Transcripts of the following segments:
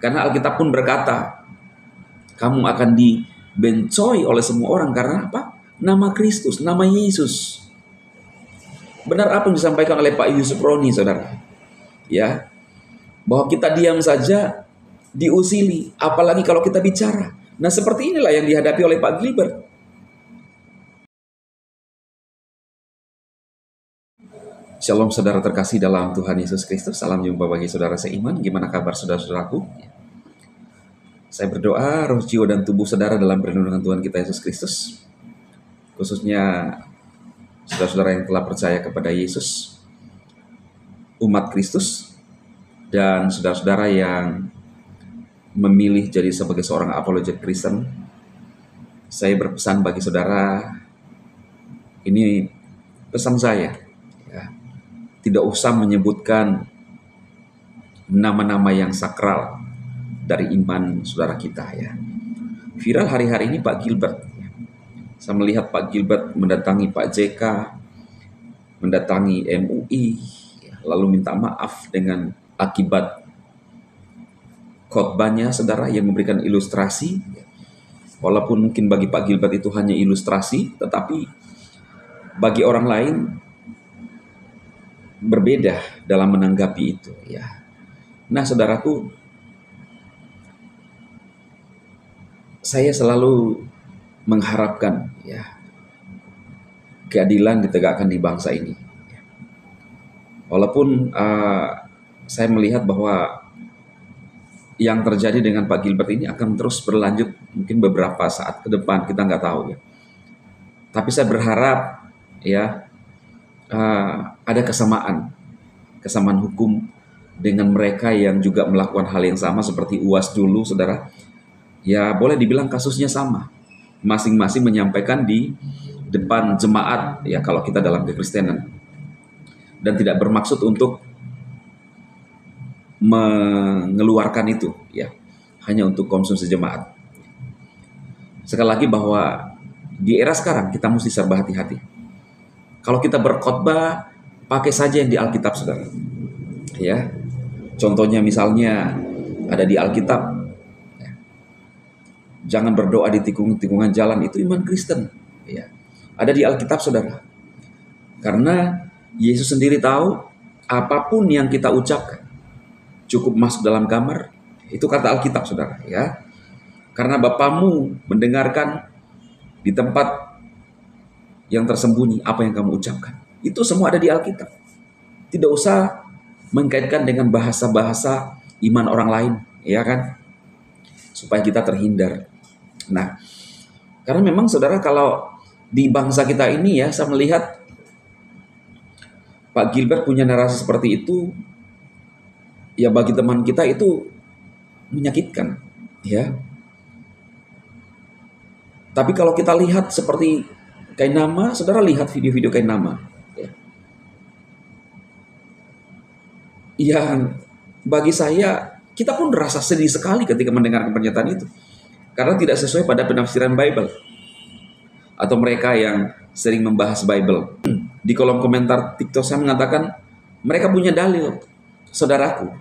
Karena Alkitab pun berkata, kamu akan dibencoi oleh semua orang karena apa? Nama Kristus, nama Yesus. Benar apa yang disampaikan oleh Pak Yusuf Roni, saudara? Ya, bahwa kita diam saja diusili, apalagi kalau kita bicara. Nah, seperti inilah yang dihadapi oleh Pak Gilbert. Shalom saudara terkasih dalam Tuhan Yesus Kristus. Salam jumpa bagi saudara seiman. Gimana kabar saudara-saudaraku? Saya berdoa roh, jiwa, dan tubuh saudara dalam perlindungan Tuhan kita Yesus Kristus. Khususnya saudara-saudara yang telah percaya kepada Yesus, umat Kristus, dan saudara-saudara yang memilih jadi sebagai seorang apologet Kristen. Saya berpesan bagi saudara, ini pesan saya, ya, tidak usah menyebutkan nama-nama yang sakral dari iman saudara kita, ya. Viral hari-hari ini Pak Gilbert. Saya melihat Pak Gilbert mendatangi Pak JK, mendatangi MUI, lalu minta maaf dengan akibat khotbahnya, saudara, yang memberikan ilustrasi. Walaupun mungkin bagi Pak Gilbert itu hanya ilustrasi, tetapi bagi orang lain berbeda dalam menanggapi itu, ya. Nah, saudaraku, saya selalu mengharapkan, ya, keadilan ditegakkan di bangsa ini. Walaupun saya melihat bahwa yang terjadi dengan Pak Gilbert ini akan terus berlanjut mungkin beberapa saat ke depan, kita nggak tahu, ya. Tapi saya berharap, ya, ada kesamaan hukum dengan mereka yang juga melakukan hal yang sama seperti UAS dulu, saudara. Ya, boleh dibilang kasusnya sama. Masing-masing menyampaikan di depan jemaat, ya, kalau kita dalam kekristenan. Dan tidak bermaksud untuk mengeluarkan itu, ya, hanya untuk konsumsi jemaat. Sekali lagi bahwa di era sekarang kita mesti serba hati-hati. Kalau kita berkhotbah, pakai saja yang di Alkitab, saudara. Ya, contohnya misalnya ada di Alkitab, jangan berdoa di tikungan jalan, itu iman Kristen, ya. Ada di Alkitab, saudara. Karena Yesus sendiri tahu apapun yang kita ucapkan cukup masuk dalam kamar, itu kata Alkitab, saudara, ya. Karena Bapamu mendengarkan di tempat yang tersembunyi apa yang kamu ucapkan. Itu semua ada di Alkitab. Tidak usah mengkaitkan dengan bahasa-bahasa iman orang lain, ya kan? Supaya kita terhindar. Nah, karena memang saudara, kalau di bangsa kita ini, ya, saya melihat Pak Gilbert punya narasi seperti itu, ya, bagi teman kita itu menyakitkan, ya. Tapi kalau kita lihat seperti Kainama, saudara lihat video-video Kainama, ya. Yang bagi saya, kita pun merasa sedih sekali ketika mendengarkan pernyataan itu. Karena tidak sesuai pada penafsiran Bible. Atau mereka yang sering membahas Bible. Di kolom komentar TikTok saya mengatakan, mereka punya dalil. Saudaraku,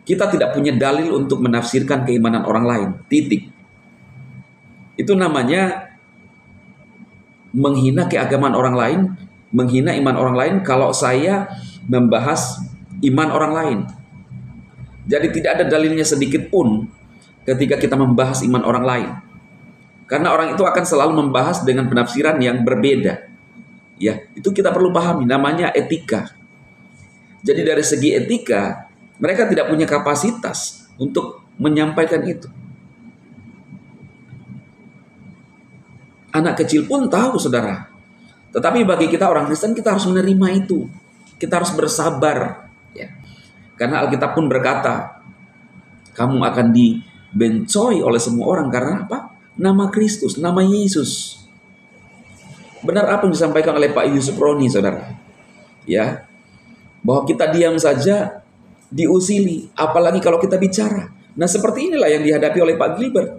kita tidak punya dalil untuk menafsirkan keimanan orang lain. Titik. Itu namanya menghina keagamaan orang lain, menghina iman orang lain kalau saya membahas iman orang lain. Jadi tidak ada dalilnya sedikit pun ketika kita membahas iman orang lain. Karena orang itu akan selalu membahas dengan penafsiran yang berbeda. Ya, itu kita perlu pahami, namanya etika. Jadi dari segi etika, mereka tidak punya kapasitas untuk menyampaikan itu. Anak kecil pun tahu, saudara. Tetapi bagi kita orang Kristen, kita harus menerima itu. Kita harus bersabar, ya. Karena Alkitab pun berkata, kamu akan dibencoi oleh semua orang karena apa? Nama Kristus, nama Yesus. Benar apa yang disampaikan oleh Pak Yusuf Roni, saudara? Ya, bahwa kita diam saja diusili, apalagi kalau kita bicara. Nah, seperti inilah yang dihadapi oleh Pak Gilbert.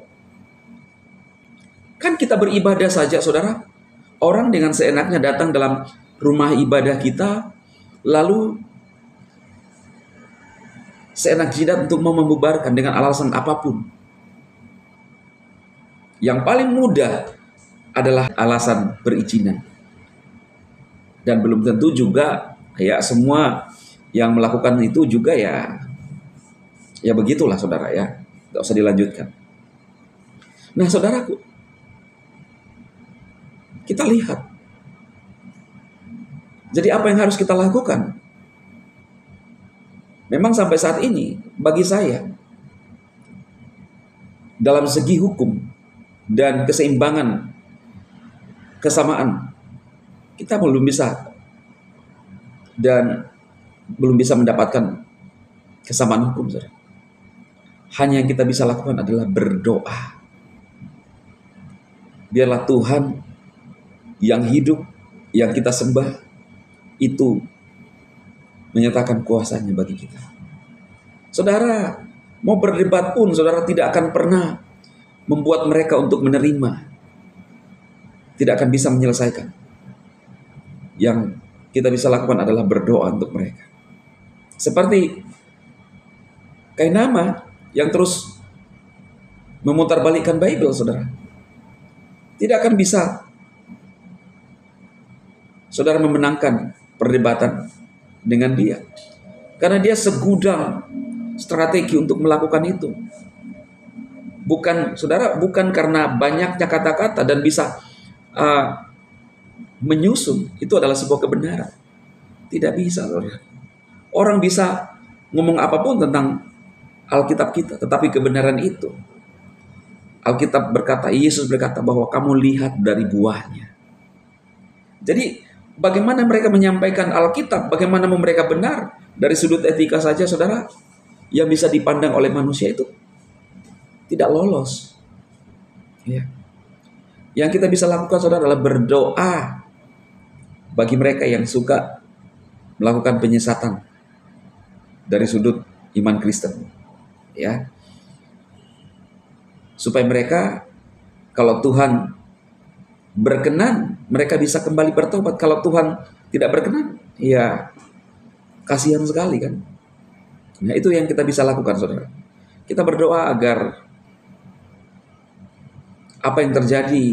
Kan kita beribadah saja, saudara. Orang dengan seenaknya datang dalam rumah ibadah kita, lalu seenak jidat untuk mau membubarkan dengan alasan apapun. Yang paling mudah adalah alasan perizinan. Dan belum tentu juga ya semua yang melakukan itu juga ya begitulah saudara ya. Nggak usah dilanjutkan. Nah saudaraku, kita lihat. Jadi apa yang harus kita lakukan? Memang sampai saat ini bagi saya dalam segi hukum dan keseimbangan kesamaan kita belum bisa dan belum bisa mendapatkan kesamaan hukum. Saudara. Hanya yang kita bisa lakukan adalah berdoa. Biarlah Tuhan yang hidup, yang kita sembah, itu menyatakan kuasanya bagi kita. Saudara, mau berdebat pun saudara tidak akan pernah membuat mereka untuk menerima. Tidak akan bisa menyelesaikan. Yang kita bisa lakukan adalah berdoa untuk mereka. Seperti Kainama yang terus memutarbalikkan Bible, saudara. Tidak akan bisa saudara memenangkan perdebatan dengan dia. Karena dia segudang strategi untuk melakukan itu. Bukan, saudara, bukan karena banyaknya kata-kata dan bisa menyusun, itu adalah sebuah kebenaran. Tidak bisa, saudara. Orang bisa ngomong apapun tentang Alkitab kita, tetapi kebenaran itu, Alkitab berkata, Yesus berkata bahwa kamu lihat dari buahnya. Jadi, bagaimana mereka menyampaikan Alkitab, bagaimana mereka benar dari sudut etika saja, saudara, yang bisa dipandang oleh manusia itu tidak lolos. Ya. Yang kita bisa lakukan, saudara, adalah berdoa bagi mereka yang suka melakukan penyesatan dari sudut iman Kristen. Ya. Supaya mereka, kalau Tuhan berkenan, mereka bisa kembali bertobat. Kalau Tuhan tidak berkenan, ya kasihan sekali kan. Nah itu yang kita bisa lakukan, saudara. Kita berdoa agar apa yang terjadi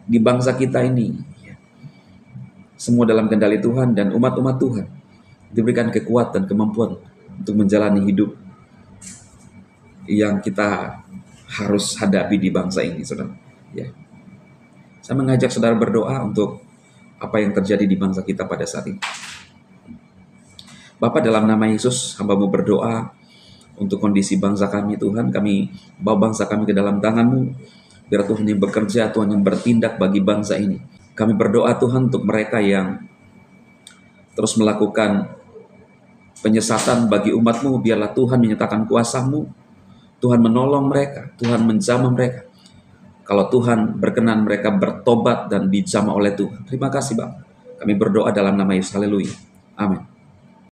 di bangsa kita ini, semua dalam kendali Tuhan, dan umat-umat Tuhan diberikan kekuatan, kemampuan untuk menjalani hidup yang kita harus hadapi di bangsa ini, saudara. Ya. Saya mengajak saudara berdoa untuk apa yang terjadi di bangsa kita pada saat ini. Bapa, dalam nama Yesus, hamba-Mu berdoa untuk kondisi bangsa kami, Tuhan. Kami bawa bangsa kami ke dalam tangan-Mu. Biar Tuhan yang bekerja, Tuhan yang bertindak bagi bangsa ini. Kami berdoa, Tuhan, untuk mereka yang terus melakukan penyesatan bagi umat-Mu. Biarlah Tuhan menyatakan kuasa-Mu. Tuhan menolong mereka, Tuhan menjamah mereka. Kalau Tuhan berkenan mereka bertobat dan dijamah oleh Tuhan. Terima kasih, Bapa. Kami berdoa dalam nama Yesus. Haleluya. Amin.